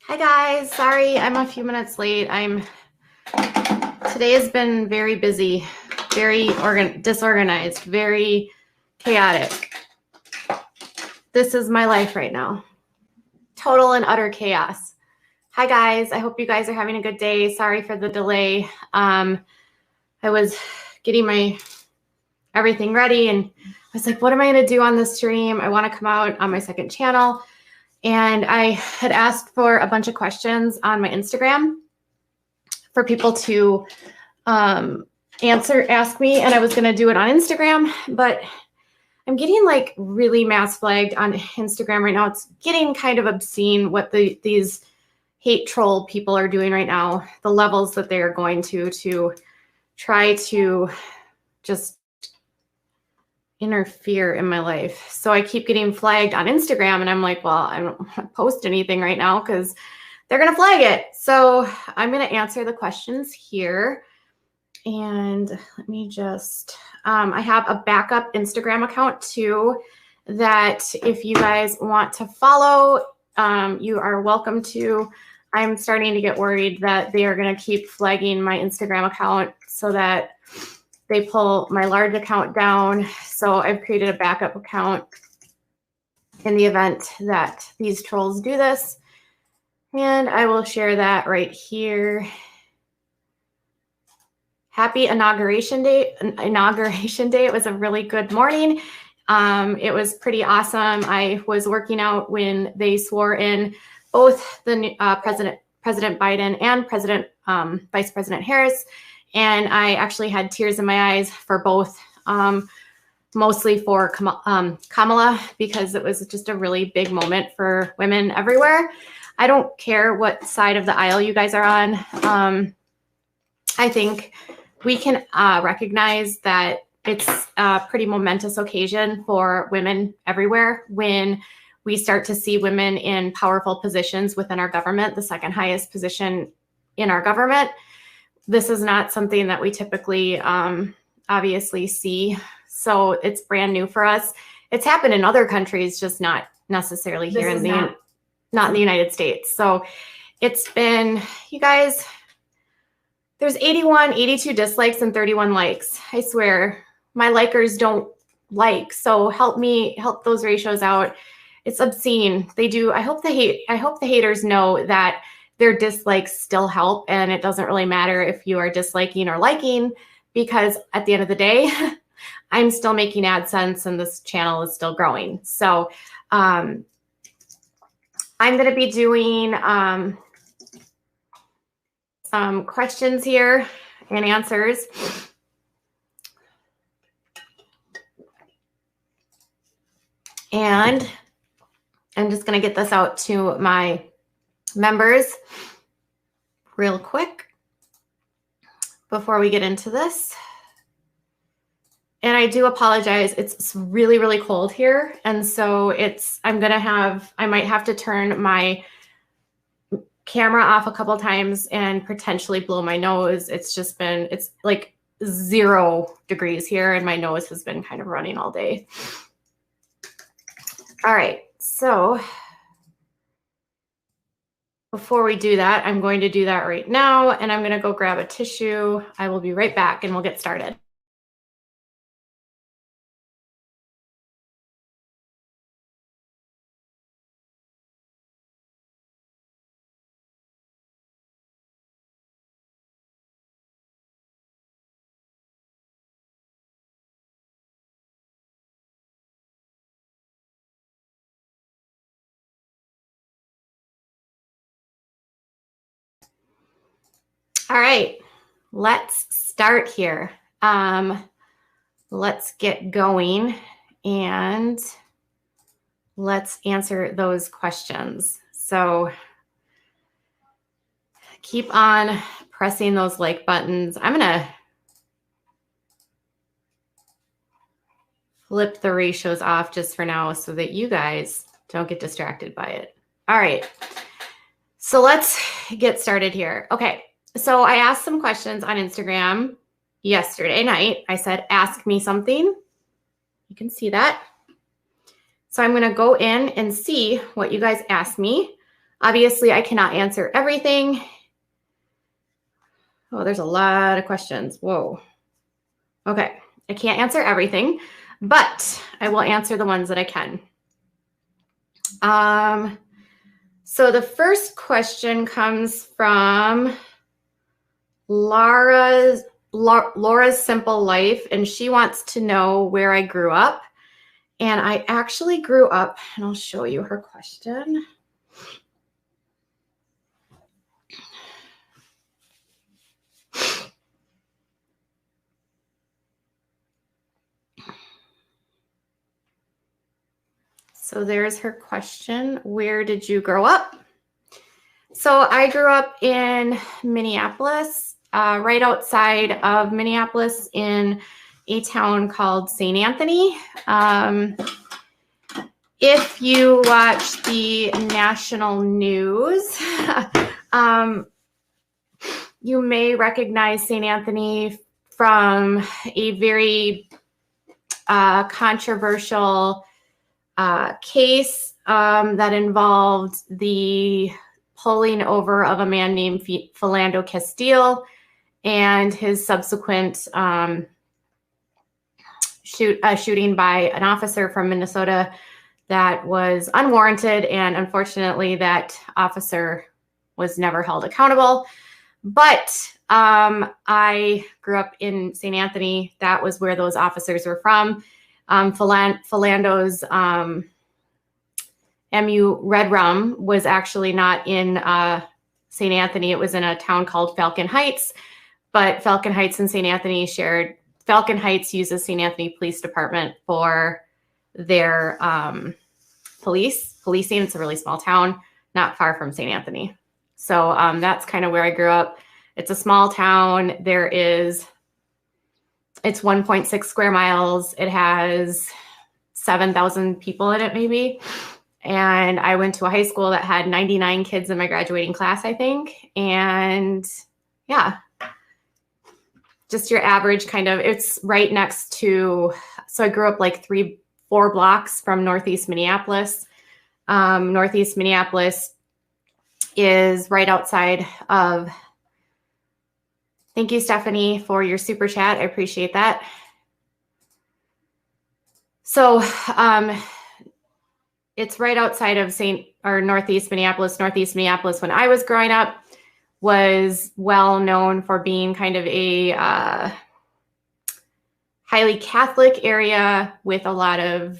Hi guys, sorry I'm a few minutes late. Today has been very busy, very disorganized, very chaotic. This is my life right now. Total and utter chaos. Hi guys, I hope you guys are having a good day. Sorry for the delay. I was getting my everything ready and I was like, what am I going to do on this stream? I want to come out on my second channel. And I had asked for a bunch of questions on my Instagram for people to ask me, and I was going to do it on Instagram, but I'm getting like really mass flagged on Instagram right now. It's getting kind of obscene what these hate troll people are doing right now, the levels that they are going to try to just interfere in my life. So I keep getting flagged on Instagram and I'm like, well, I don't want to post anything right now because they're going to flag it. So I'm going to answer the questions here. And let me just, I have a backup Instagram account too, that if you guys want to follow, you are welcome to. I'm starting to get worried that they are going to keep flagging my Instagram account so that they pull my large account down. So I've created a backup account in the event that these trolls do this. And I will share that right here. Happy Inauguration Day. Inauguration Day. It was a really good morning. It was pretty awesome. I was working out when they swore in both the President Biden and Vice President Harris. And I actually had tears in my eyes for both, mostly for Kamala, because it was just a really big moment for women everywhere. I don't care what side of the aisle you guys are on. I think we can recognize that it's a pretty momentous occasion for women everywhere when we start to see women in powerful positions within our government, the second highest position in our government. This is not something that we typically obviously see. So it's brand new for us. It's happened in other countries, just not necessarily here not in the United States. So it's been, you guys, there's 82 dislikes and 31 likes. I swear, my likers don't like. So help those ratios out. It's obscene. They do. I hope the haters know that their dislikes still help, and it doesn't really matter if you are disliking or liking, because at the end of the day, I'm still making AdSense and this channel is still growing. So I'm going to be doing some questions here and answers. And I'm just going to get this out to my members real quick before we get into this. And I do apologize. It's really, really cold here. And so I might have to turn my camera off a couple times and potentially blow my nose. It's like 0 degrees here and my nose has been kind of running all day. All right. So before we do that, I'm going to do that right now, and I'm going to go grab a tissue. I will be right back and we'll get started. All right, let's start here. Let's get going and let's answer those questions. So keep on pressing those like buttons. I'm going to flip the ratios off just for now so that you guys don't get distracted by it. All right, so let's get started here. Okay. So I asked some questions on Instagram yesterday night. I said, ask me something. You can see that. So I'm going to go in and see what you guys asked me Obviously, I cannot answer everything. Oh, there's a lot of questions. Whoa. Okay, I can't answer everything, but I will answer the ones that I can. So the first question comes from Laura's Simple Life, and she wants to know where I grew up. And I actually grew up, and I'll show you her question. So there's her question. Where did you grow up? So I grew up in Minneapolis, right outside of Minneapolis in a town called St. Anthony. If you watch the national news, you may recognize St. Anthony from a very controversial case that involved the pulling over of a man named Philando Castile and his subsequent shooting by an officer from Minnesota that was unwarranted, and unfortunately that officer was never held accountable. But I grew up in St. Anthony. That was where those officers were from. Philando's MU Red Rum was actually not in St. Anthony. It was in a town called Falcon Heights, but Falcon Heights and St. Anthony shared. Falcon Heights uses St. Anthony Police Department for their policing. It's a really small town, not far from St. Anthony. So that's kind of where I grew up. It's a small town. It's 1.6 square miles. It has 7,000 people in it, maybe. And I went to a high school that had 99 kids in my graduating class, I think. And yeah, just your average kind of, it's right next to, so I grew up like 3-4 blocks from Northeast Minneapolis. Northeast Minneapolis is right outside of, thank you, Stephanie, for your super chat. I appreciate that. So it's right outside of Northeast Minneapolis. Northeast Minneapolis, when I was growing up, was well known for being kind of a highly Catholic area with a lot of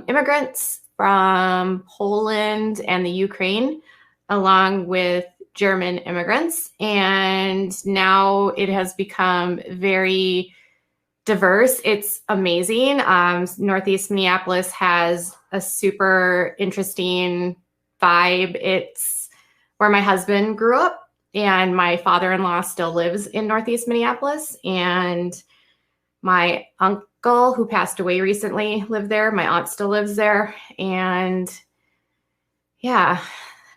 immigrants from Poland and the Ukraine, along with German immigrants. And now it has become very diverse. It's amazing. Northeast Minneapolis has a super interesting vibe. It's where my husband grew up, and my father-in-law still lives in Northeast Minneapolis. And my uncle, who passed away recently, lived there. My aunt still lives there. And yeah,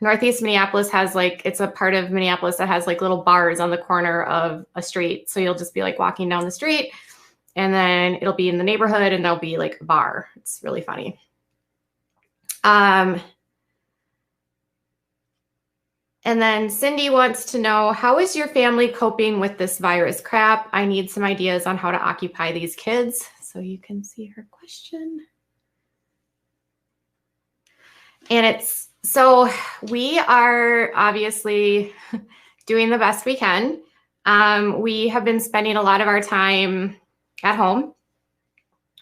Northeast Minneapolis has it's a part of Minneapolis that has little bars on the corner of a street. So you'll just be walking down the street, and then it'll be in the neighborhood and there'll be a bar. It's really funny. And then Cindy wants to know, how is your family coping with this virus crap? I need some ideas on how to occupy these kids. So you can see her question. And so we are obviously doing the best we can. We have been spending a lot of our time at home.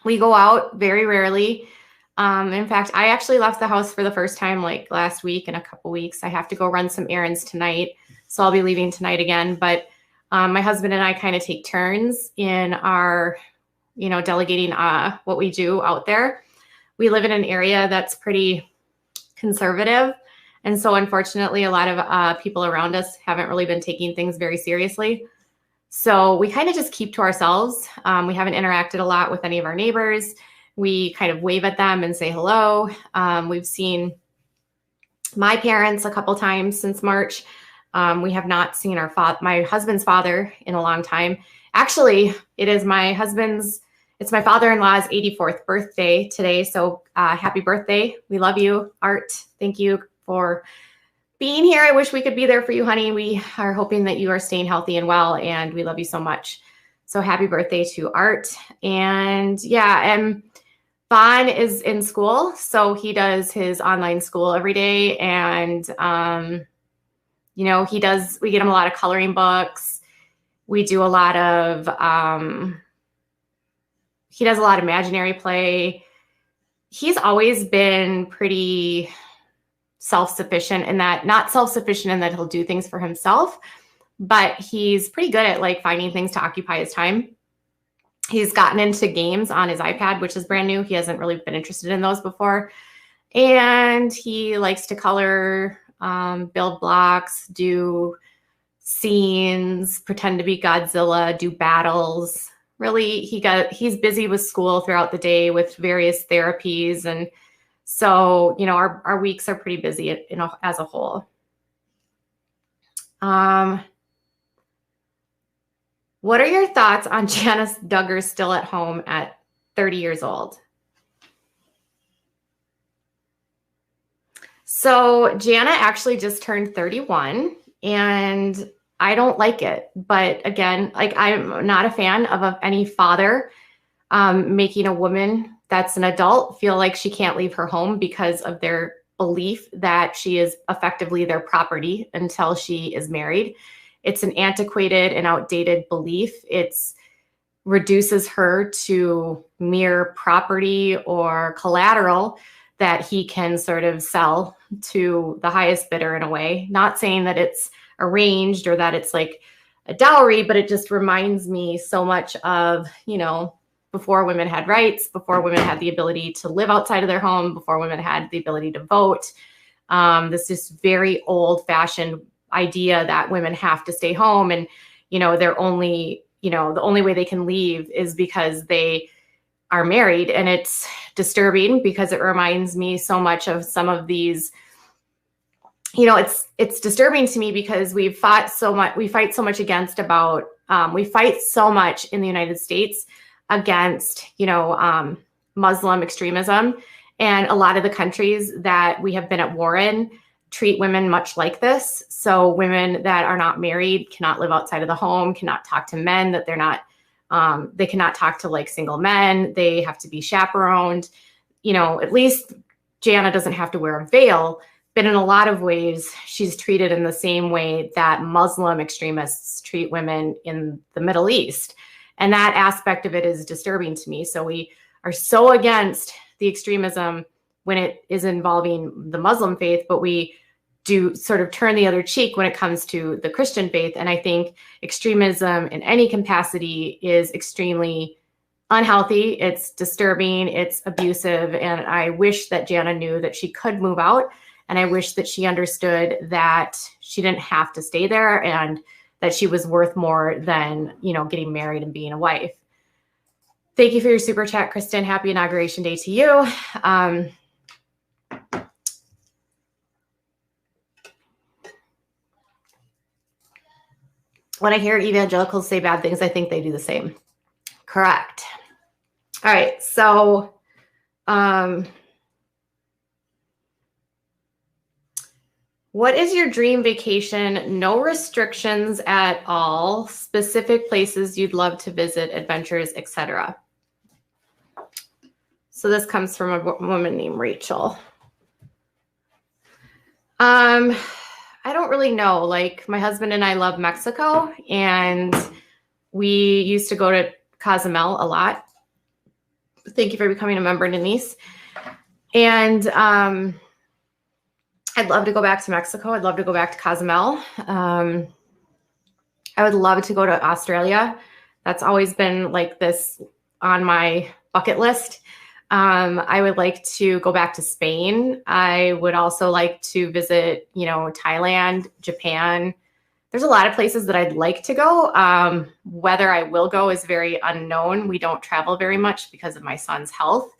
We go out very rarely. In fact, I actually left the house for the first time last week in a couple weeks. I have to go run some errands tonight, so I'll be leaving tonight again. But my husband and I kind of take turns in our, delegating what we do out there. We live in an area that's pretty conservative. And so unfortunately, a lot of people around us haven't really been taking things very seriously. So we kind of just keep to ourselves. We haven't interacted a lot with any of our neighbors. We kind of wave at them and say hello. We've seen my parents a couple times since March. We have not seen my husband's father in a long time. Actually, it's my father-in-law's 84th birthday today. So happy birthday. We love you, Art. Thank you for being here. I wish we could be there for you, honey. We are hoping that you are staying healthy and well, and we love you so much. So happy birthday to Art. And yeah, and Vaughn is in school, so he does his online school every day. And, you know, we get him a lot of coloring books. We do a lot of, he does a lot of imaginary play. He's always been pretty self-sufficient in that, not self-sufficient in that he'll do things for himself, but he's pretty good at like finding things to occupy his time. He's gotten into games on his iPad, which is brand new. He hasn't really been interested in those before. And he likes to color, build blocks, do scenes, pretend to be Godzilla, do battles. Really, he's busy with school throughout the day with various therapies. And so, you know, our weeks are pretty busy, you know, as a whole. What are your thoughts on Janice Duggar still at home at 30 years old? So Jana actually just turned 31, and I don't like it. But again, like, I'm not a fan of any father making a woman that's an adult feel like she can't leave her home because of their belief that she is effectively their property until she is married. It's an antiquated and outdated belief. It reduces her to mere property or collateral that he can sort of sell to the highest bidder in a way. Not saying that it's arranged or that it's like a dowry, but it just reminds me so much of, you know, before women had rights, before women had the ability to live outside of their home, before women had the ability to vote. This is very old-fashioned idea that women have to stay home, and, you know, they're only, you know, the only way they can leave is because they are married. And it's disturbing because it reminds me so much of some of these, you know, it's disturbing to me because we fight so much against about, we fight so much in the United States against, you know, Muslim extremism. And a lot of the countries that we have been at war in treat women much like this. So women that are not married cannot live outside of the home, cannot talk to men that they're not, they cannot talk to like single men. They have to be chaperoned. You know, at least Jana doesn't have to wear a veil, but in a lot of ways, she's treated in the same way that Muslim extremists treat women in the Middle East. And that aspect of it is disturbing to me. So we are so against the extremism when it is involving the Muslim faith, but we do sort of turn the other cheek when it comes to the Christian faith. And I think extremism in any capacity is extremely unhealthy. It's disturbing. It's abusive. And I wish that Jana knew that she could move out. And I wish that she understood that she didn't have to stay there and that she was worth more than, you know, getting married and being a wife. Thank you for your super chat, Kristen. Happy Inauguration Day to you. When I hear evangelicals say bad things, I think they do the same. Correct. All right. So, what is your dream vacation? No restrictions at all. Specific places you'd love to visit, adventures, etc. So this comes from a woman named Rachel. I don't really know. Like, my husband and I love Mexico, and we used to go to Cozumel a lot. Thank you for becoming a member, Denise. And I'd love to go back to Mexico. I'd love to go back to Cozumel. I would love to go to Australia. That's always been like this on my bucket list. I would like to go back to Spain. I would also like to visit, you know, Thailand, Japan. There's a lot of places that I'd like to go. Whether I will go is very unknown. We don't travel very much because of my son's health.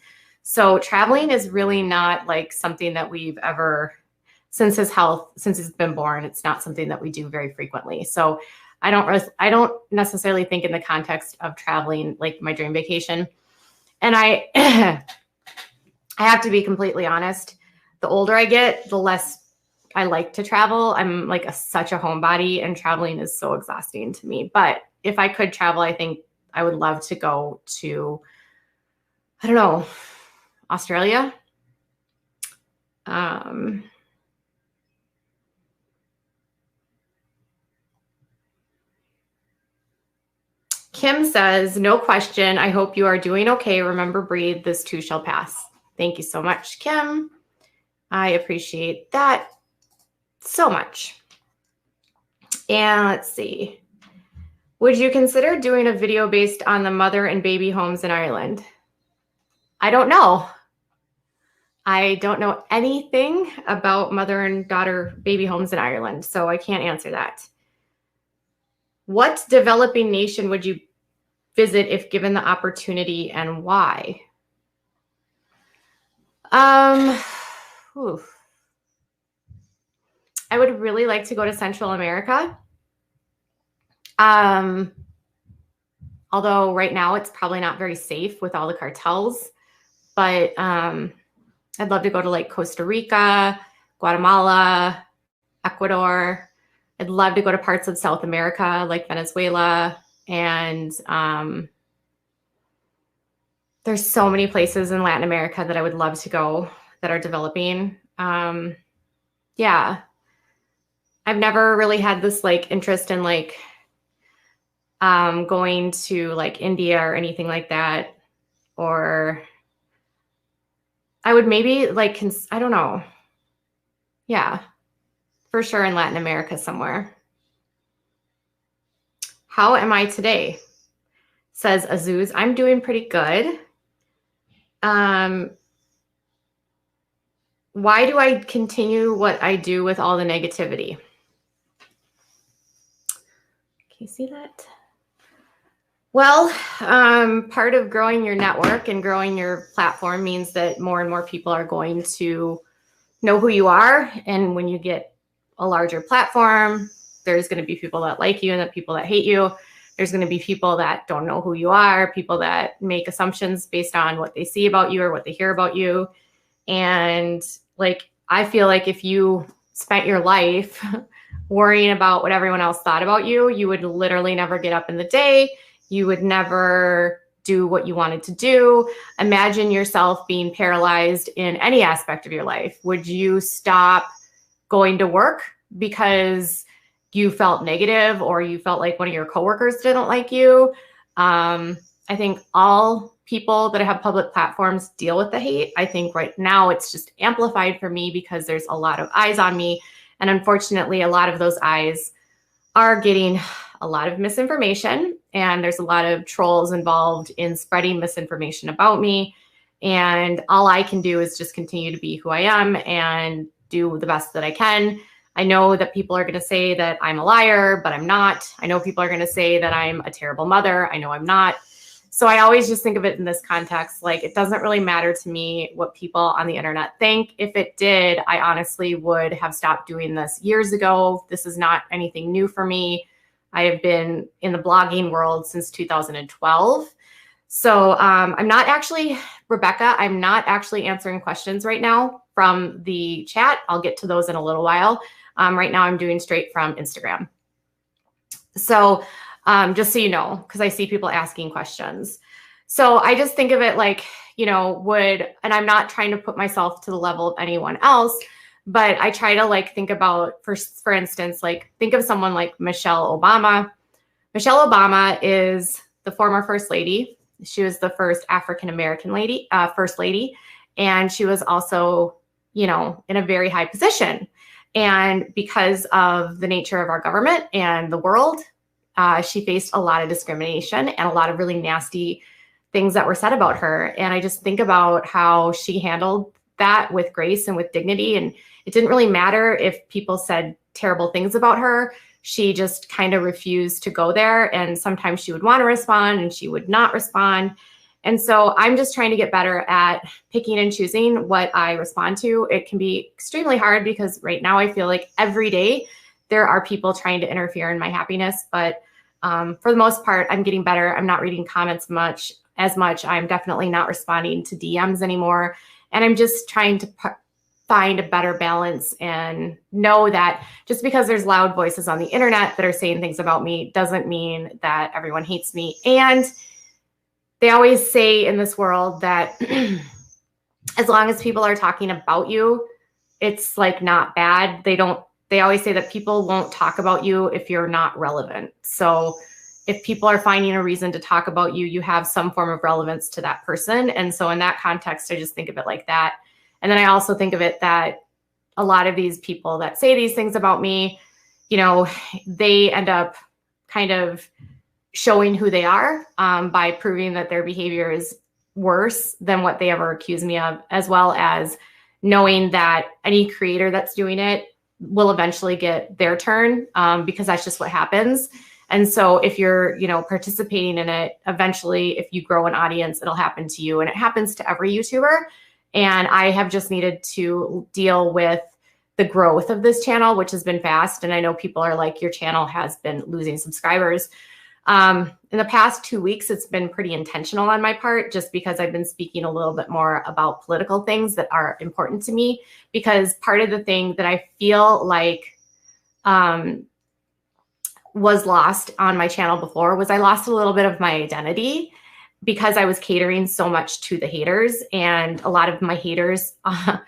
So traveling is really not like something that we've ever, since he's been born, it's not something that we do very frequently. So I don't necessarily think in the context of traveling like my dream vacation. And I have to be completely honest, the older I get, the less I like to travel. I'm like such a homebody, and traveling is so exhausting to me. But if I could travel, I think I would love to go to, I don't know, Australia. Kim says, no question. I hope you are doing okay. Remember, breathe. This too shall pass. Thank you so much, Kim. I appreciate that so much. And let's see. Would you consider doing a video based on the mother and baby homes in Ireland? I don't know. I don't know anything about mother and daughter baby homes in Ireland, so I can't answer that. What developing nation would you visit if given the opportunity, and why? I would really like to go to Central America. Although right now it's probably not very safe with all the cartels, but I'd love to go to like Costa Rica, Guatemala, Ecuador. I'd love to go to parts of South America like Venezuela, and there's so many places in Latin America that I would love to go that are developing. Yeah. I've never really had this like interest in like going to like India or anything like that. Or I would maybe like, I don't know. Yeah, for sure in Latin America somewhere. How am I today? Says Azuz. I'm doing pretty good. Why do I continue what I do with all the negativity? Can you see that? Well, part of growing your network and growing your platform means that more and more people are going to know who you are. And when you get a larger platform, there's going to be people that like you and the people that hate you. There's going to be people that don't know who you are, people that make assumptions based on what they see about you or what they hear about you. And like, I feel like if you spent your life worrying about what everyone else thought about you, you would literally never get up in the day. You would never do what you wanted to do. Imagine yourself being paralyzed in any aspect of your life. Would you stop going to work because you felt negative or you felt like one of your coworkers didn't like you? I think all people that have public platforms deal with the hate. I think right now it's just amplified for me because there's a lot of eyes on me. And unfortunately, a lot of those eyes are getting a lot of misinformation, and there's a lot of trolls involved in spreading misinformation about me. And all I can do is just continue to be who I am and do the best that I can. I know that people are going to say that I'm a liar, but I'm not. I know people are going to say that I'm a terrible mother. I know I'm not. So I always just think of it in this context. Like, it doesn't really matter to me what people on the internet think. If it did, I honestly would have stopped doing this years ago. This is not anything new for me. I have been in the blogging world since 2012. So I'm not actually, Rebecca, I'm not actually answering questions right now from the chat. I'll get to those in a little while. Right now I'm doing straight from Instagram. So just so you know, because I see people asking questions. So I just think of it like, you know, and I'm not trying to put myself to the level of anyone else, but I try to like think about, for instance, like think of someone like Michelle Obama. Michelle Obama is the former first lady. She was the first African-American lady, first lady. And she was also, you know, in a very high position. And because of the nature of our government and the world, she faced a lot of discrimination and a lot of really nasty things that were said about her. And I just think about how she handled that with grace and with dignity. And it didn't really matter if people said terrible things about her. She just kind of refused to go there. And sometimes she would want to respond and she would not respond. And so I'm just trying to get better at picking and choosing what I respond to. It can be extremely hard because right now I feel like every day there are people trying to interfere in my happiness. But for the most part, I'm getting better. I'm not reading comments as much. I'm definitely not responding to DMs anymore. And I'm just trying to find a better balance and know that just because there's loud voices on the internet that are saying things about me doesn't mean that everyone hates me. And they always say in this world that as long as people are talking about you, it's like not bad. They always say that people won't talk about you if you're not relevant. So if people are finding a reason to talk about you, you have some form of relevance to that person. And so in that context, I just think of it like that. And then I also think of it that a lot of these people that say these things about me, you know, they end up kind of showing who they are by proving that their behavior is worse than what they ever accuse me of, as well as knowing that any creator that's doing it will eventually get their turn because that's just what happens. And so if you're, you know, participating in it, eventually, if you grow an audience, it'll happen to you. And it happens to every YouTuber. And I have just needed to deal with the growth of this channel, which has been fast. And I know people are like, your channel has been losing subscribers. In the past 2 weeks, it's been pretty intentional on my part, just because I've been speaking a little bit more about political things that are important to me. Because part of the thing that I feel like was lost on my channel before was I lost a little bit of my identity because I was catering so much to the haters, and a lot of my haters are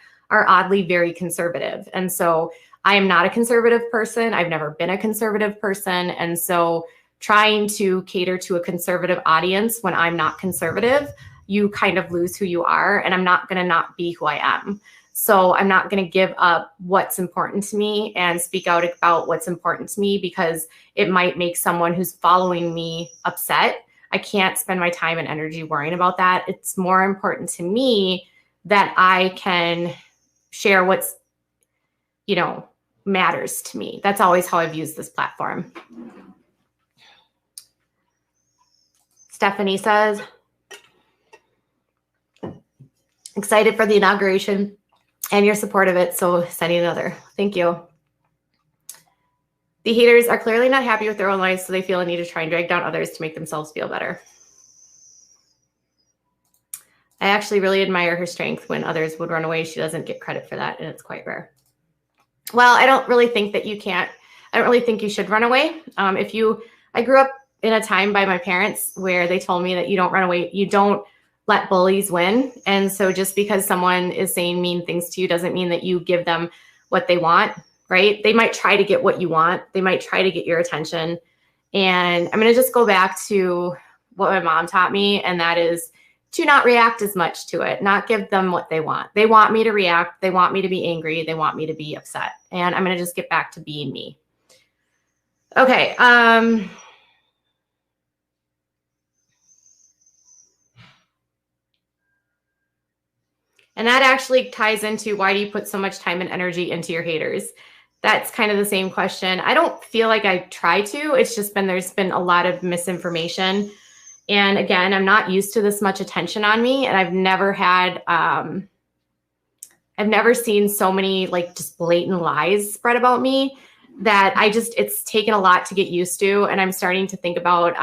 oddly very conservative. And so I am not a conservative person. I've never been a conservative person. And so trying to cater to a conservative audience when I'm not conservative, you kind of lose who you are, and I'm not going to not be who I am. So I'm not going to give up what's important to me and speak out about what's important to me because it might make someone who's following me upset. I can't spend my time and energy worrying about that. It's more important to me that I can share what's, you know, matters to me. That's always how I've used this platform. Stephanie says, excited for the inauguration and your support of it. So sending another. Thank you. The haters are clearly not happy with their own lives, so they feel a need to try and drag down others to make themselves feel better. I actually really admire her strength. When others would run away, she doesn't get credit for that, and it's quite rare. Well, I don't really think that you can't. I don't really think you should run away. I grew up in a time by my parents where they told me that you don't run away, you don't let bullies win. And so just because someone is saying mean things to you doesn't mean that you give them what they want, right? They might try to get what you want. They might try to get your attention. And I'm going to just go back to what my mom taught me, and that is to not react as much to it, not give them what they want. They want me to react. They want me to be angry. They want me to be upset. And I'm going to just get back to being me. Okay. And that actually ties into, why do you put so much time and energy into your haters? That's kind of the same question. I don't feel like I try to. It's just there's been a lot of misinformation. And again, I'm not used to this much attention on me. And I've never seen so many like just blatant lies spread about me that it's taken a lot to get used to. And I'm starting to think about,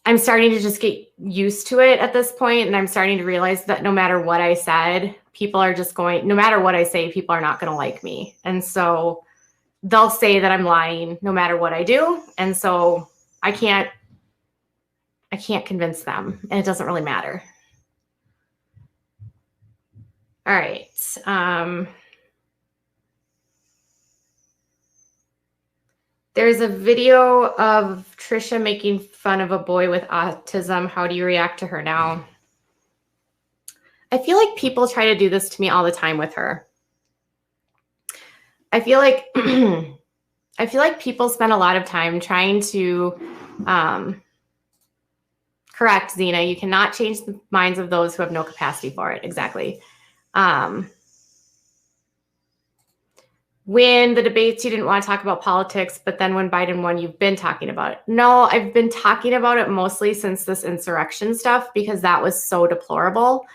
I'm starting to just get used to it at this point, and I'm starting to realize that no matter what I said, no matter what I say, people are not going to like me. And so they'll say that I'm lying no matter what I do. And so I can't convince them, and it doesn't really matter. All right. There's a video of Trisha making fun of a boy with autism. How do you react to her now? I feel like people try to do this to me all the time with her. I feel like people spend a lot of time trying to correct, Zena. You cannot change the minds of those who have no capacity for it. Exactly. When the debates, you didn't want to talk about politics, but then when Biden won, you've been talking about it. No, I've been talking about it mostly since this insurrection stuff, because that was so deplorable.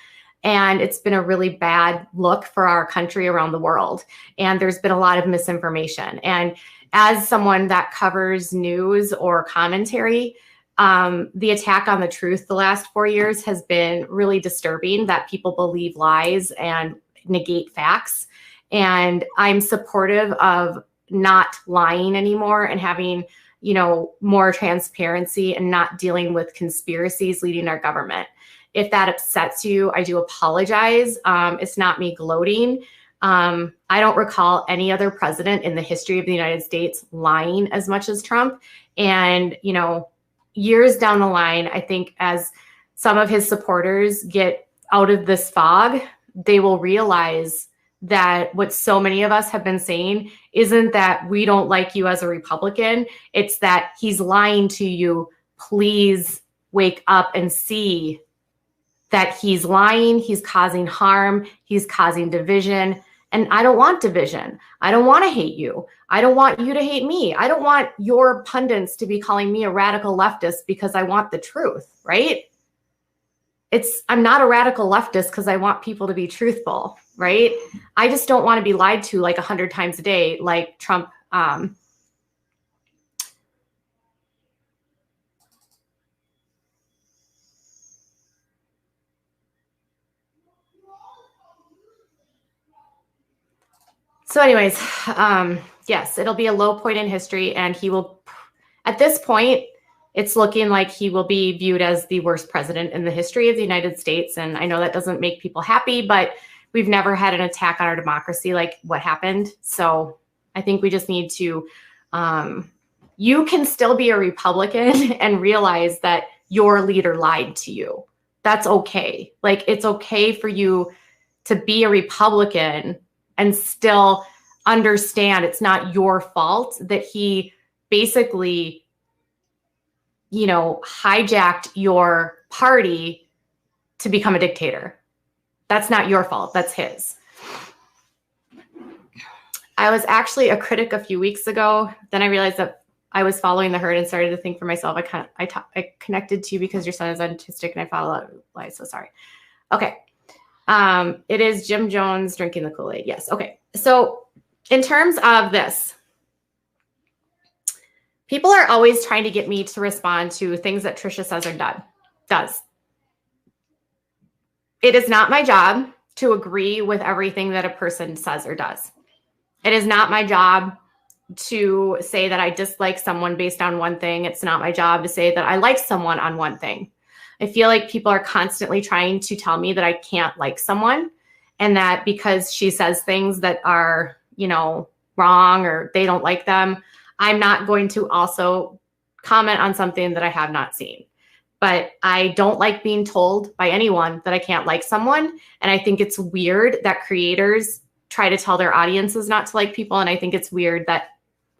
And it's been a really bad look for our country around the world. And there's been a lot of misinformation. And as someone that covers news or commentary, the attack on the truth the last 4 years has been really disturbing, that people believe lies and negate facts. And I'm supportive of not lying anymore and having, you know, more transparency and not dealing with conspiracies leading our government. If that upsets you, I do apologize. It's not me gloating. I don't recall any other president in the history of the United States lying as much as Trump. And, you know, years down the line, I think as some of his supporters get out of this fog, they will realize that what so many of us have been saying isn't that we don't like you as a Republican. It's that he's lying to you. Please wake up and see that he's lying. He's causing harm. He's causing division. And I don't want division. I don't want to hate you. I don't want you to hate me. I don't want your pundits to be calling me a radical leftist because I want the truth, right? I'm not a radical leftist because I want people to be truthful, right? I just don't want to be lied to like 100 times a day, like Trump. So anyways, yes, it'll be a low point in history, and he will, at this point, it's looking like he will be viewed as the worst president in the history of the United States. And I know that doesn't make people happy, but we've never had an attack on our democracy like what happened. So I think we just need to, you can still be a Republican and realize that your leader lied to you. That's okay. Like, it's okay for you to be a Republican and still understand it's not your fault that he basically, you know, hijacked your party to become a dictator. That's not your fault. That's his. I was actually a critic a few weeks ago. Then I realized that I was following the herd and started to think for myself. I connected to you because your son is autistic and I follow lies. So sorry. Okay. It is Jim Jones drinking the Kool-Aid. Yes. Okay. So in terms of this, people are always trying to get me to respond to things that Trisha says or does. It is not my job to agree with everything that a person says or does. It is not my job to say that I dislike someone based on one thing. It's not my job to say that I like someone on one thing. I feel like people are constantly trying to tell me that I can't like someone, and that because she says things that are, you know, wrong or they don't like them, I'm not going to also comment on something that I have not seen. But I don't like being told by anyone that I can't like someone. And I think it's weird that creators try to tell their audiences not to like people. And I think it's weird that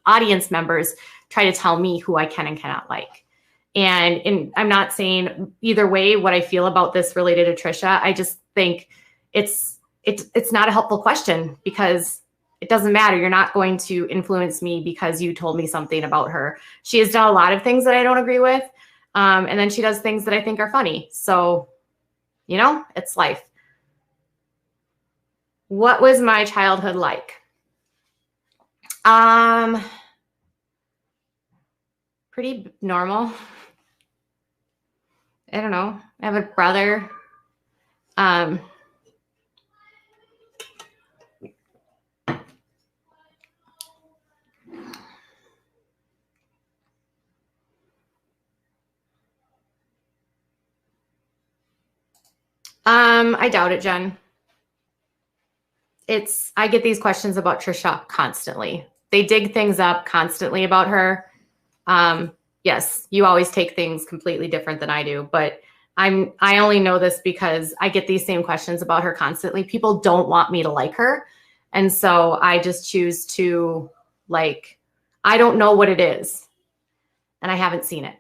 audience members try to tell me who I can and cannot like. And I'm not saying either way what I feel about this related to Trisha. I just think it's not a helpful question, because it doesn't matter. You're not going to influence me because you told me something about her. She has done a lot of things that I don't agree with. And then she does things that I think are funny. So, you know, it's life. What was my childhood like? Pretty normal. I don't know. I have a brother. I doubt it, Jen. I get these questions about Trisha constantly. They dig things up constantly about her. Yes, you always take things completely different than I do, but I only know this because I get these same questions about her constantly. People don't want me to like her. And so I just choose to, like, I don't know what it is, and I haven't seen it.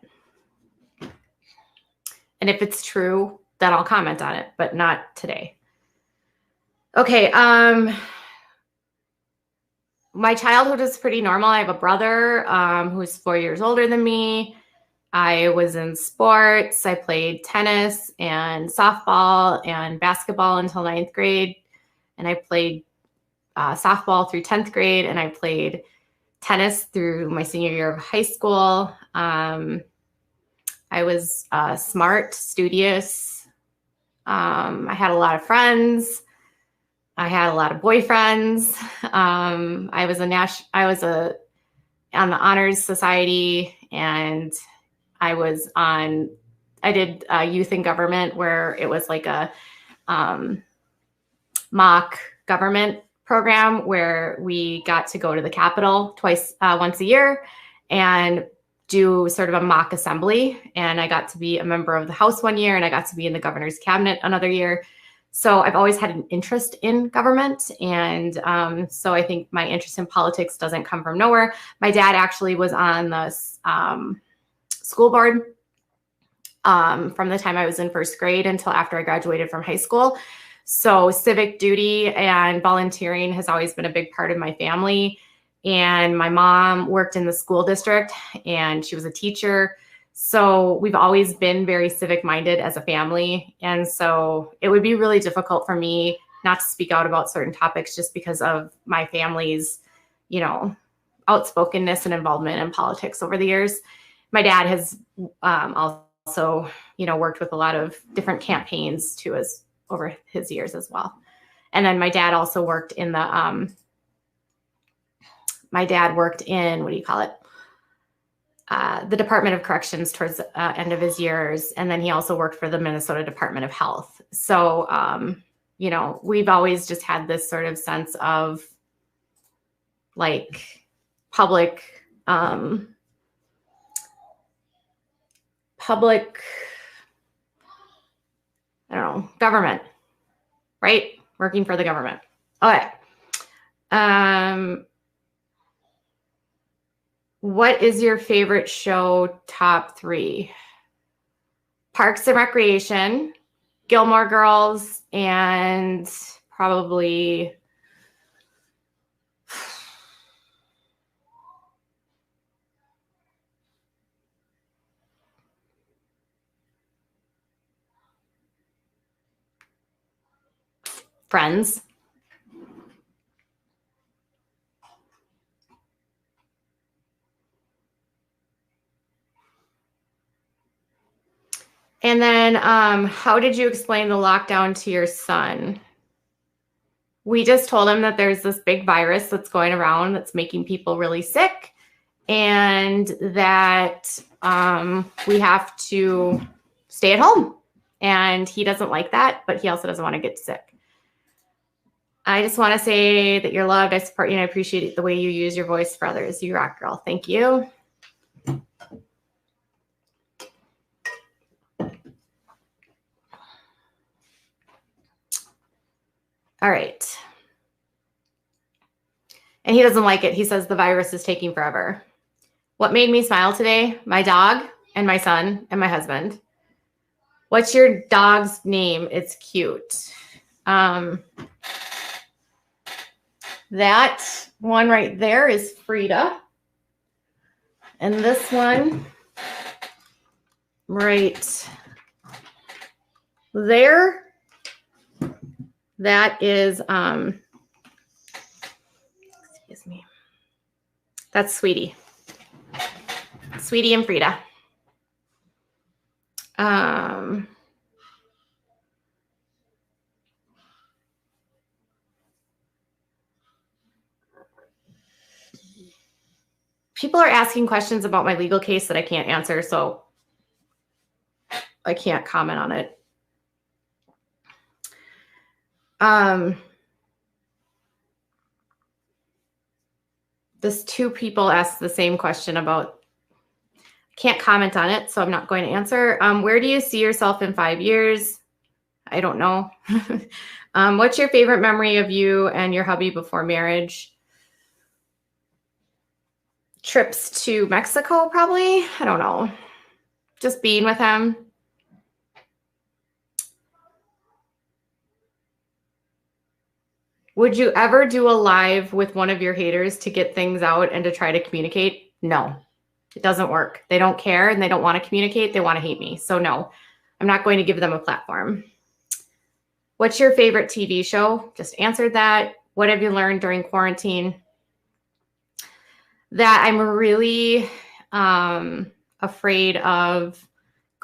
And if it's true, then I'll comment on it, but not today. Okay. My childhood is pretty normal. I have a brother who's 4 years older than me. I was in sports. I played tennis and softball and basketball until 9th grade. And I played softball through 10th grade. And I played tennis through my senior year of high school. I was smart, studious. I had a lot of friends. I had a lot of boyfriends. I was on the honors society, and I did youth in government, where it was like a mock government program where we got to go to the Capitol once a year and do sort of a mock assembly. And I got to be a member of the House one year, and I got to be in the governor's cabinet another year. So I've always had an interest in government. And so I think my interest in politics doesn't come from nowhere. My dad actually was on the school board from the time I was in first grade until after I graduated from high school. So civic duty and volunteering has always been a big part of my family. And my mom worked in the school district, and she was a teacher. So we've always been very civic minded as a family. And so it would be really difficult for me not to speak out about certain topics just because of my family's, outspokenness and involvement in politics over the years. My dad has also, worked with a lot of different campaigns too, over his years as well. And then my dad also worked in what do you call it? The Department of Corrections towards the end of his years. And then he also worked for the Minnesota Department of Health. So, we've always just had this sort of sense of like public, government, right? Working for the government. Okay. What is your favorite show, top 3? Parks and Recreation, Gilmore Girls, and probably Friends. And then how did you explain the lockdown to your son? We just told him that there's this big virus that's going around that's making people really sick, and that we have to stay at home. And he doesn't like that, but he also doesn't want to get sick. I just want to say that you're loved. I support you, and I appreciate the way you use your voice for others. You rock, girl. Thank you. All right. And he doesn't like it. He says the virus is taking forever. What made me smile today? My dog and my son and my husband. What's your dog's name? It's cute. That one right there is Frida. And this one right there, that is, excuse me, that's Sweetie. Sweetie and Frida. People are asking questions about my legal case that I can't answer, so I can't comment on it. This 2 people asked the same question about, I can't comment on it, so I'm not going to answer. Where do you see yourself in 5 years? I don't know. What's your favorite memory of you and your hubby before marriage? Trips to Mexico, probably. I don't know. Just being with him. Would you ever do a live with one of your haters to get things out and to try to communicate? No, it doesn't work. They don't care and they don't want to communicate. They want to hate me. So no, I'm not going to give them a platform. What's your favorite TV show? Just answered that. What have you learned during quarantine? That I'm really afraid of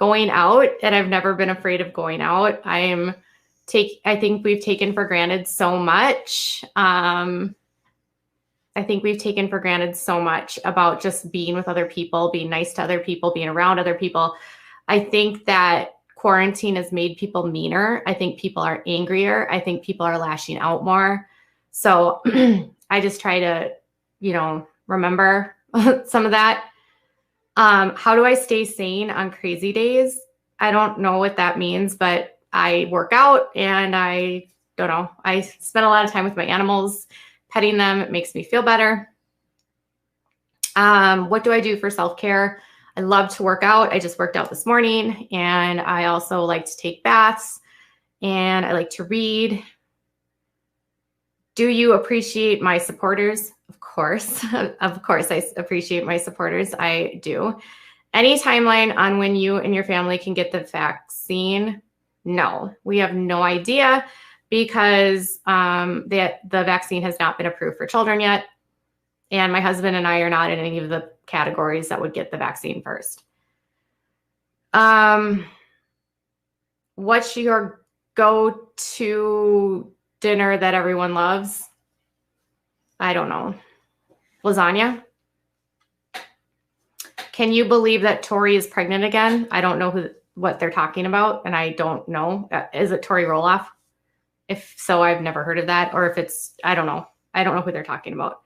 going out, and I've never been afraid of going out. I think we've taken for granted so much. I think we've taken for granted so much about just being with other people, being nice to other people, being around other people. I think that quarantine has made people meaner. I think people are angrier. I think people are lashing out more. So I just try to, remember some of that. How do I stay sane on crazy days? I don't know what that means, but I work out and I spend a lot of time with my animals, petting them. It makes me feel better. What do I do for self-care? I love to work out. I just worked out this morning, and I also like to take baths, and I like to read. Do you appreciate my supporters? Of course. Of course, I appreciate my supporters. I do. Any timeline on when you and your family can get the vaccine? No, we have no idea because the vaccine has not been approved for children yet. And my husband and I are not in any of the categories that would get the vaccine first. What's your go-to dinner that everyone loves? I don't know. Lasagna? Can you believe that Tori is pregnant again? I don't know what they're talking about, and I don't know. Is it Tori Roloff? If so, I've never heard of that. Or if it's, I don't know. I don't know who they're talking about.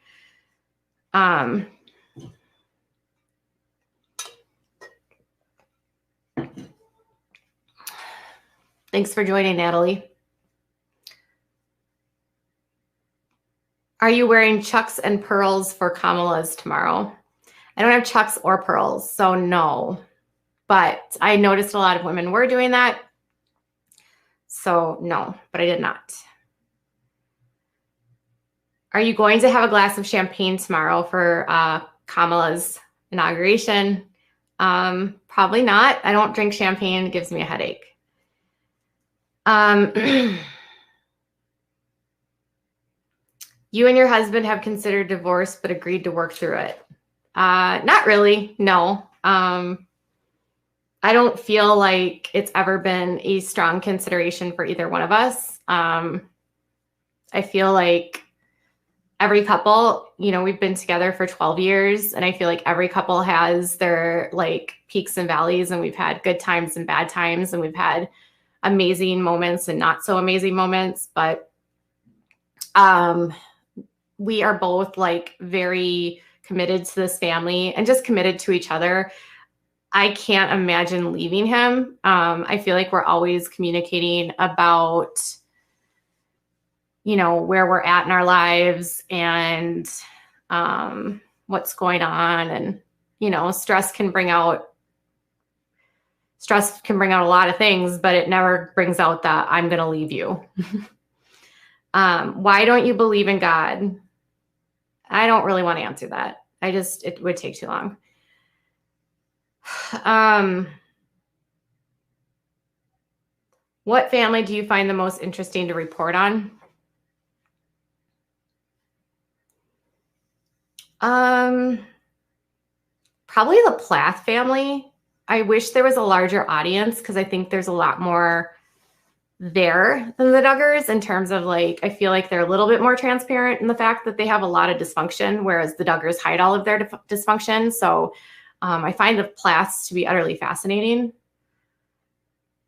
Thanks for joining, Natalie. Are you wearing chucks and pearls for Kamala's tomorrow? I don't have chucks or pearls, so no. But I noticed a lot of women were doing that. So no, but I did not. Are you going to have a glass of champagne tomorrow for Kamala's inauguration? Probably not. I don't drink champagne. It gives me a headache. You and your husband have considered divorce but agreed to work through it. Not really. No. I don't feel like it's ever been a strong consideration for either one of us. I feel like every couple, we've been together for 12 years, and I feel like every couple has their peaks and valleys, and we've had good times and bad times, and we've had amazing moments and not so amazing moments. But we are both very committed to this family and just committed to each other. I can't imagine leaving him. I feel like we're always communicating about, where we're at in our lives and what's going on. And, stress can bring out a lot of things, but it never brings out that I'm going to leave you. Why don't you believe in God? I don't really want to answer that. It would take too long. What family do you find the most interesting to report on? Probably the Plath family. I wish there was a larger audience because I think there's a lot more there than the Duggars in terms of I feel like they're a little bit more transparent in the fact that they have a lot of dysfunction, whereas the Duggars hide all of their dysfunction. So I find the Plaths to be utterly fascinating.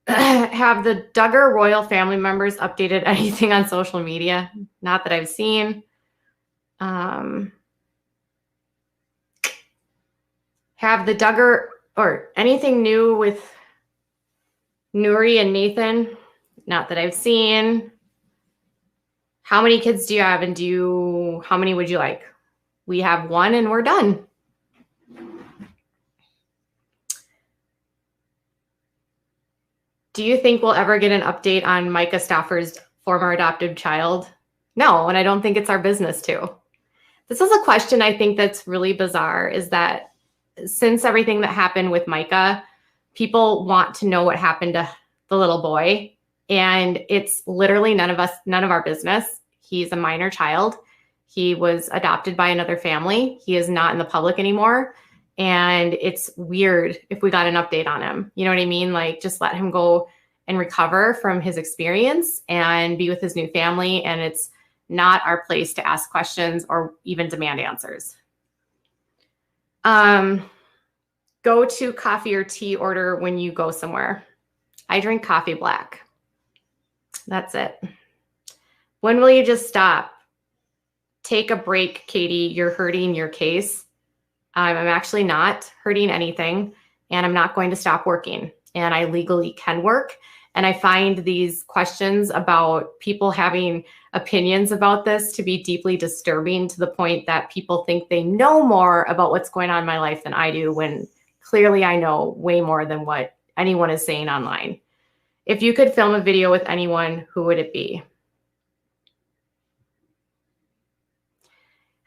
Have the Duggar royal family members updated anything on social media? Not that I've seen. Have the Duggar or anything new with Nuri and Nathan? Not that I've seen. How many kids do you have, and how many would you like? We have one and we're done. Do you think we'll ever get an update on Micah Stauffer's former adoptive child? No, and I don't think it's our business to. This is a question I think that's really bizarre, is that since everything that happened with Micah, people want to know what happened to the little boy. And it's literally none of our business. He's a minor child. He was adopted by another family. He is not in the public anymore. And it's weird if we got an update on him. You know what I mean? Like, just let him go and recover from his experience and be with his new family. And it's not our place to ask questions or even demand answers. Go to coffee or tea order when you go somewhere. I drink coffee black. That's it. When will you just stop? Take a break, Katie. You're hurting your case. I'm actually not hurting anything, and I'm not going to stop working. And I legally can work. And I find these questions about people having opinions about this to be deeply disturbing, to the point that people think they know more about what's going on in my life than I do, when clearly I know way more than what anyone is saying online. If you could film a video with anyone, who would it be?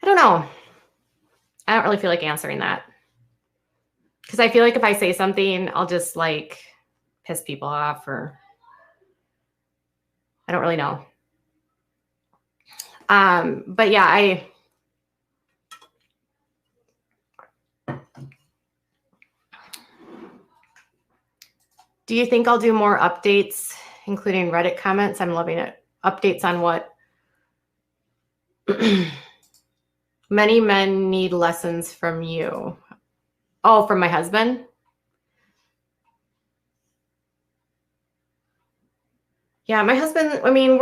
I don't know. I don't really feel like answering that, because I feel like if I say something, I'll just like piss people off, or I don't really know. But yeah, do you think I'll do more updates, including Reddit comments? I'm loving it. Updates on what? Many men need lessons from you. Oh, from my husband? Yeah, my husband, I mean,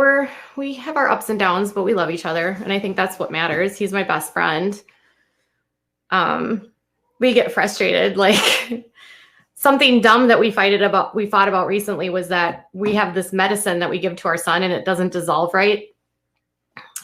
we have our ups and downs, but we love each other. And I think that's what matters. He's my best friend. We get frustrated. Like, something dumb that we fought about recently was that we have this medicine that we give to our son, and it doesn't dissolve right.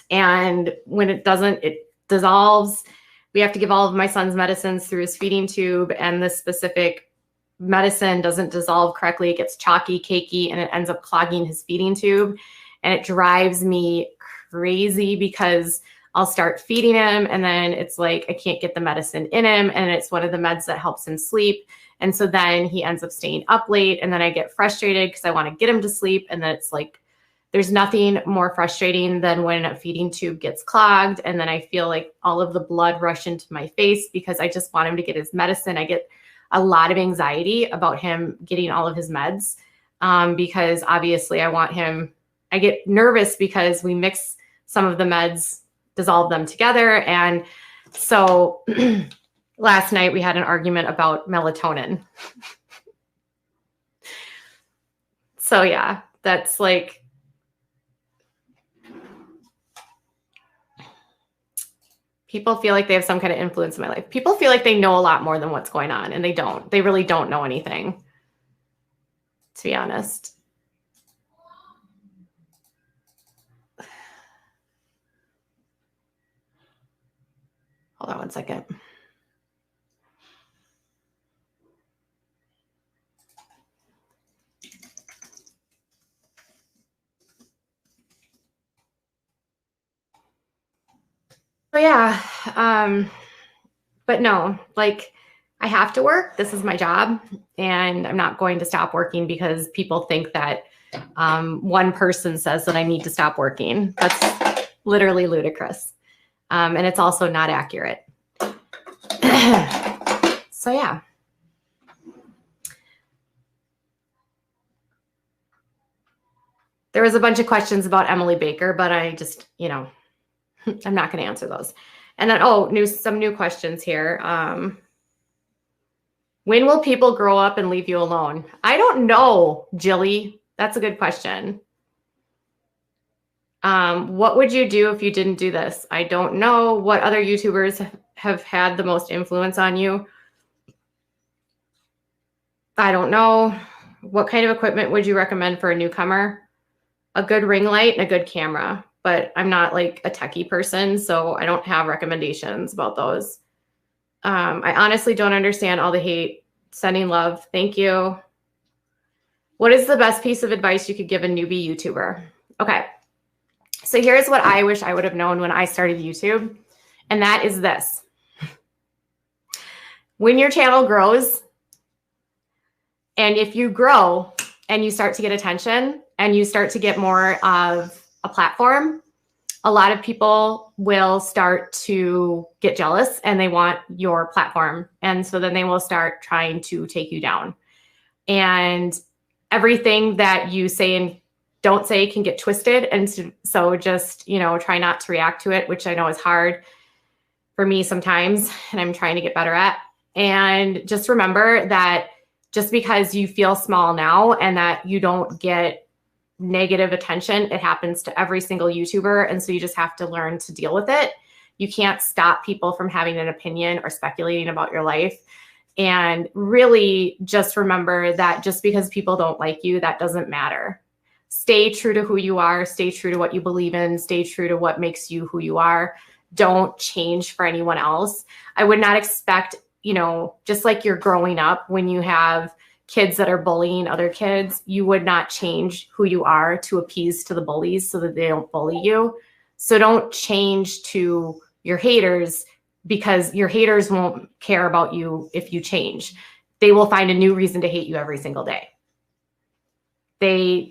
And when it doesn't, it dissolves. We have to give all of my son's medicines through his feeding tube, and this specific medicine doesn't dissolve correctly. It gets chalky, cakey, and it ends up clogging his feeding tube. And it drives me crazy, because I'll start feeding him, and then it's like I can't get the medicine in him, and it's one of the meds that helps him sleep. And so then he ends up staying up late, and then I get frustrated because I want to get him to sleep. And then it's like, there's nothing more frustrating than when a feeding tube gets clogged, and then I feel like all of the blood rush into my face because I just want him to get his medicine. I get a lot of anxiety about him getting all of his meds, because obviously I get nervous because we mix some of the meds, dissolve them together. And so last night we had an argument about melatonin. So yeah, that's like, people feel like they have some kind of influence in my life. People feel like they know a lot more than what's going on, and they don't. They really don't know anything, to be honest. Hold on one second. So yeah, but no, like, I have to work. This is my job, and I'm not going to stop working because people think that one person says that I need to stop working. That's literally ludicrous. And it's also not accurate. So yeah. There was a bunch of questions about Emily Baker, but I just, I'm not going to answer those. And then, some new questions here. When will people grow up and leave you alone? I don't know, Jilly. That's a good question. What would you do if you didn't do this? I don't know. What other YouTubers have had the most influence on you? I don't know. What kind of equipment would you recommend for a newcomer? A good ring light and a good camera. But I'm not like a techie person, so I don't have recommendations about those. I honestly don't understand all the hate. Sending love. Thank you. What is the best piece of advice you could give a newbie YouTuber? Okay. So here's what I wish I would have known when I started YouTube. And that is this. When your channel grows, and if you grow and you start to get attention and you start to get more of a platform, a lot of people will start to get jealous and they want your platform. And so then they will start trying to take you down. And everything that you say and don't say can get twisted. And so just, try not to react to it, which I know is hard for me sometimes, and I'm trying to get better at. And just remember that just because you feel small now and that you don't get negative attention, it happens to every single YouTuber. And so you just have to learn to deal with it. You can't stop people from having an opinion or speculating about your life. And really just remember that just because people don't like you, that doesn't matter. Stay true to who you are, stay true to what you believe in, stay true to what makes you who you are. Don't change for anyone else. I would not expect, just like you're growing up, when you have kids that are bullying other kids, you would not change who you are to appease to the bullies so that they don't bully you. So don't change to your haters, because your haters won't care about you if you change. They will find a new reason to hate you every single day. They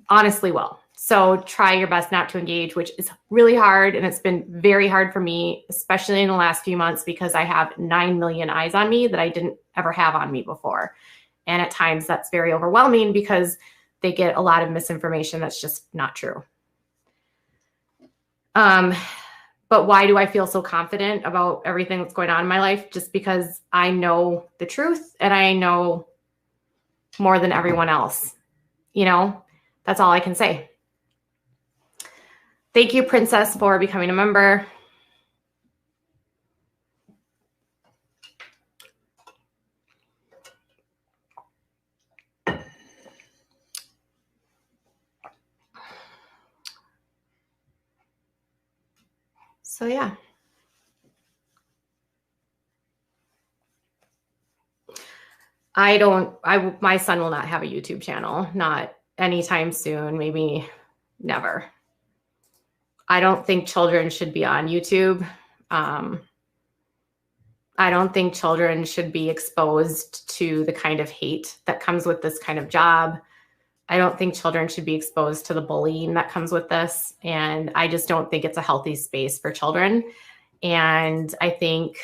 honestly will. So try your best not to engage, which is really hard. And it's been very hard for me, especially in the last few months, because I have 9 million eyes on me that I didn't ever have on me before. And at times that's very overwhelming because they get a lot of misinformation that's just not true. But why do I feel so confident about everything that's going on in my life? Just because I know the truth and I know more than everyone else. That's all I can say. Thank you, Princess, for becoming a member. So yeah. My son will not have a YouTube channel, not anytime soon, maybe never. I don't think children should be on YouTube. I don't think children should be exposed to the kind of hate that comes with this kind of job. I don't think children should be exposed to the bullying that comes with this. And I just don't think it's a healthy space for children. And I think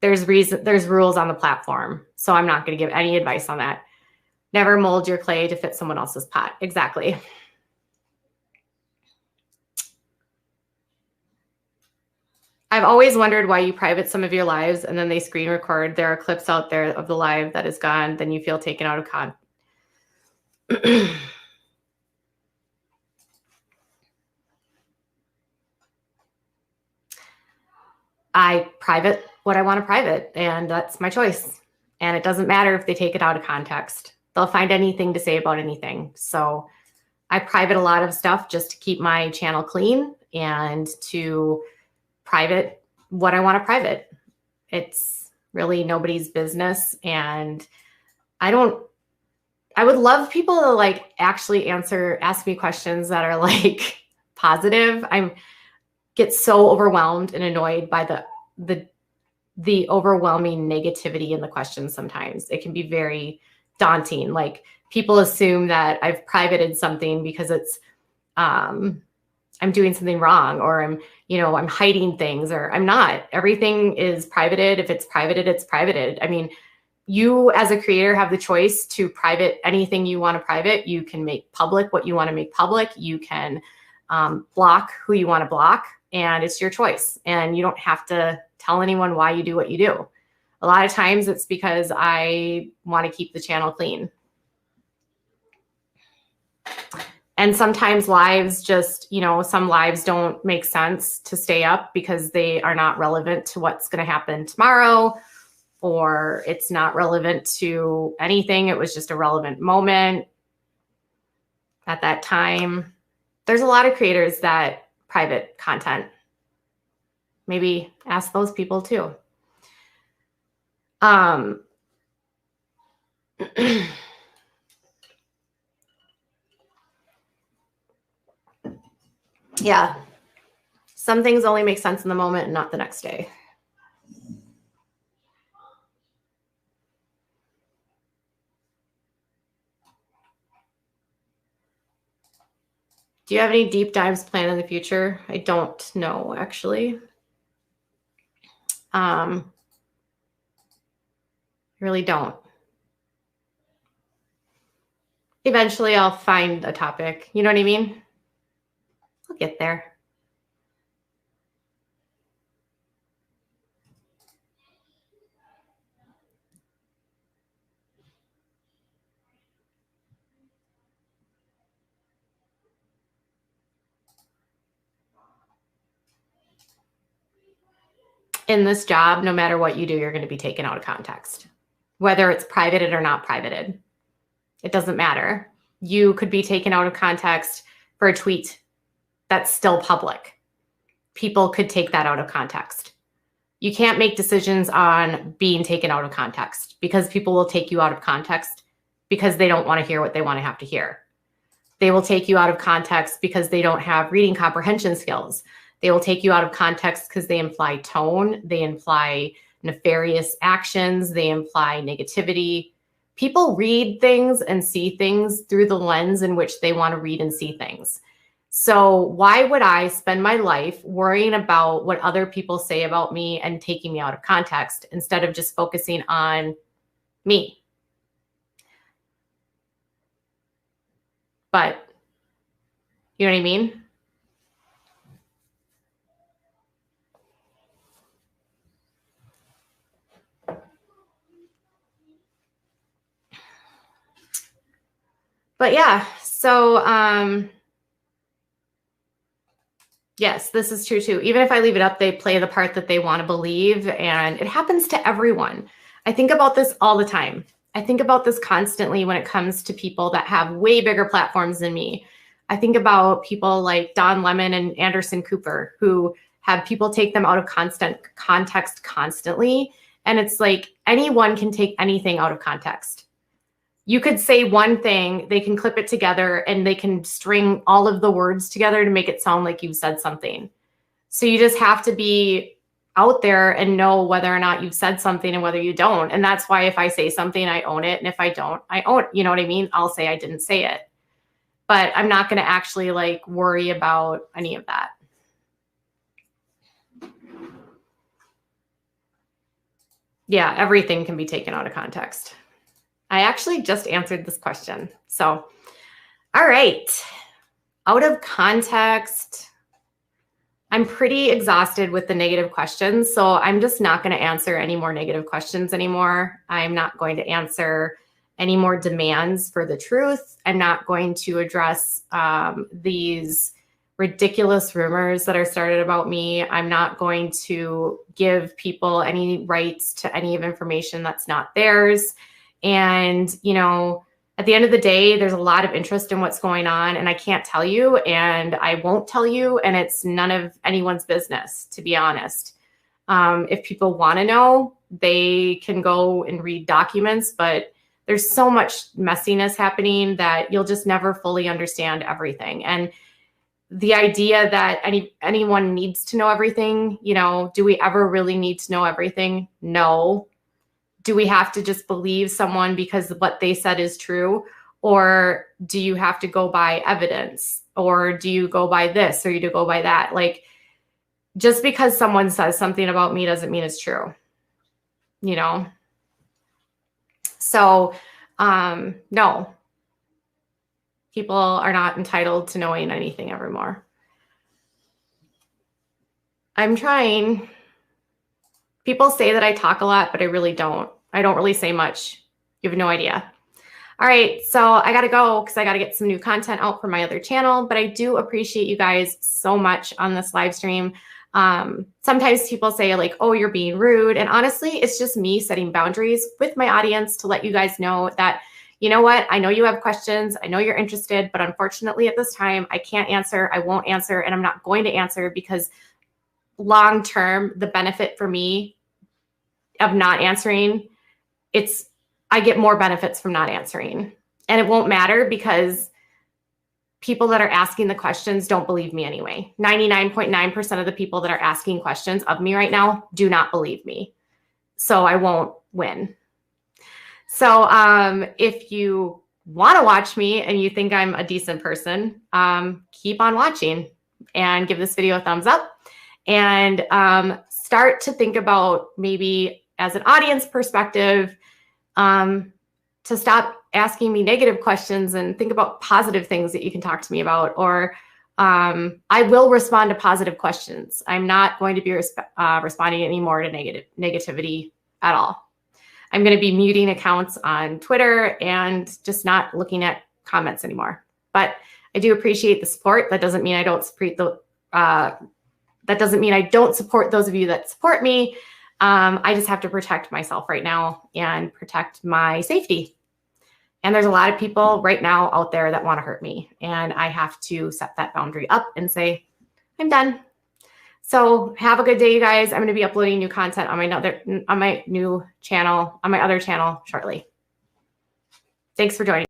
there's rules on the platform. So I'm not going to give any advice on that. Never mold your clay to fit someone else's pot. Exactly. I've always wondered why you private some of your lives and then they screen record. There are clips out there of the live that is gone. Then you feel taken out of context. I private what I want to private, and that's my choice. And it doesn't matter if they take it out of context. They'll find anything to say about anything. So I private a lot of stuff just to keep my channel clean and to private what I want to private. It's really nobody's business. And I would love people to actually ask me questions that are positive. Get so overwhelmed and annoyed by the overwhelming negativity in the questions. Sometimes it can be very daunting. People assume that I've privated something because it's I'm doing something wrong, or I'm hiding things, or I'm not. Everything is privated. If it's privated, it's privated. I mean, you as a creator have the choice to private anything you want to private. You can make public what you want to make public. You can block who you want to block, and it's your choice. And you don't have to tell anyone why you do what you do. A lot of times it's because I want to keep the channel clean. And sometimes lives just, some lives don't make sense to stay up because they are not relevant to what's going to happen tomorrow, or it's not relevant to anything. It was just a relevant moment at that time. There's a lot of creators that private content. Maybe ask those people too. Yeah. Some things only make sense in the moment and not the next day. Do you have any deep dives planned in the future? I don't know, actually. I really don't. Eventually I'll find a topic. You know what I mean? I'll get there. In this job, no matter what you do, you're going to be taken out of context. Whether it's privated or not privated, it doesn't matter. You could be taken out of context for a tweet that's still public. People could take that out of context. You can't make decisions on being taken out of context because people will take you out of context because they don't want to hear what they want to have to hear. They will take you out of context because they don't have reading comprehension skills. They will take you out of context because they imply tone, they imply nefarious actions, they imply negativity. People read things and see things through the lens in which they want to read and see things. So why would I spend my life worrying about what other people say about me and taking me out of context instead of just focusing on me? But you know what I mean? But yeah, so yes, this is true too. Even if I leave it up, they play the part that they want to believe, and it happens to everyone. I think about this all the time. I think about this constantly when it comes to people that have way bigger platforms than me. I think about people like Don Lemon and Anderson Cooper who have people take them out of context constantly. And it's like anyone can take anything out of context. You could say one thing, they can clip it together and they can string all of the words together to make it sound like you've said something. So you just have to be out there and know whether or not you've said something and whether you don't. And that's why if I say something, I own it. And if I don't, I own it. You know what I mean? I'll say I didn't say it. But I'm not going to actually like worry about any of that. Yeah, everything can be taken out of context. I actually just answered this question. So, all right. Out of context, I'm pretty exhausted with the negative questions. So I'm just not going to answer any more negative questions anymore. I'm not going to answer any more demands for the truth. I'm not going to address these ridiculous rumors that are started about me. I'm not going to give people any rights to any of information that's not theirs. And, you know, at the end of the day, there's a lot of interest in what's going on, and I can't tell you, and I won't tell you, and it's none of anyone's business, to be honest. If people want to know, they can go and read documents, but there's so much messiness happening that you'll just never fully understand everything. And the idea that anyone needs to know everything, you know, do we ever really need to know everything? No. Do we have to just believe someone because what they said is true? Or do you have to go by evidence? Or do you go by this or you do go by that? Like, just because someone says something about me doesn't mean it's true, you know? So, no. People are not entitled to knowing anything evermore. I'm trying. People say that I talk a lot, but I really don't. I don't really say much. You have no idea. All right, so I got to go because I got to get some new content out for my other channel, but I do appreciate you guys so much on this live stream. Sometimes people say like, oh, you're being rude. And honestly, it's just me setting boundaries with my audience to let you guys know that, you know what, I know you have questions. I know you're interested, but unfortunately at this time, I can't answer. I won't answer, and I'm not going to answer because long-term, the benefit for me of not answering, I get more benefits from not answering. And it won't matter because people that are asking the questions don't believe me anyway. 99.9% of the people that are asking questions of me right now do not believe me. So I won't win. So if you want to watch me and you think I'm a decent person, keep on watching and give this video a thumbs up, and start to think about, maybe as an audience perspective, to stop asking me negative questions and think about positive things that you can talk to me about. Or I will respond to positive questions. I'm not going to be responding anymore to negativity at all. I'm going to be muting accounts on Twitter and just not looking at comments anymore. But I do appreciate the support. That doesn't mean I don't support those of you that support me. I just have to protect myself right now and protect my safety. And there's a lot of people right now out there that want to hurt me, and I have to set that boundary up and say, I'm done. So have a good day, you guys. I'm going to be uploading new content on my other channel shortly. Thanks for joining.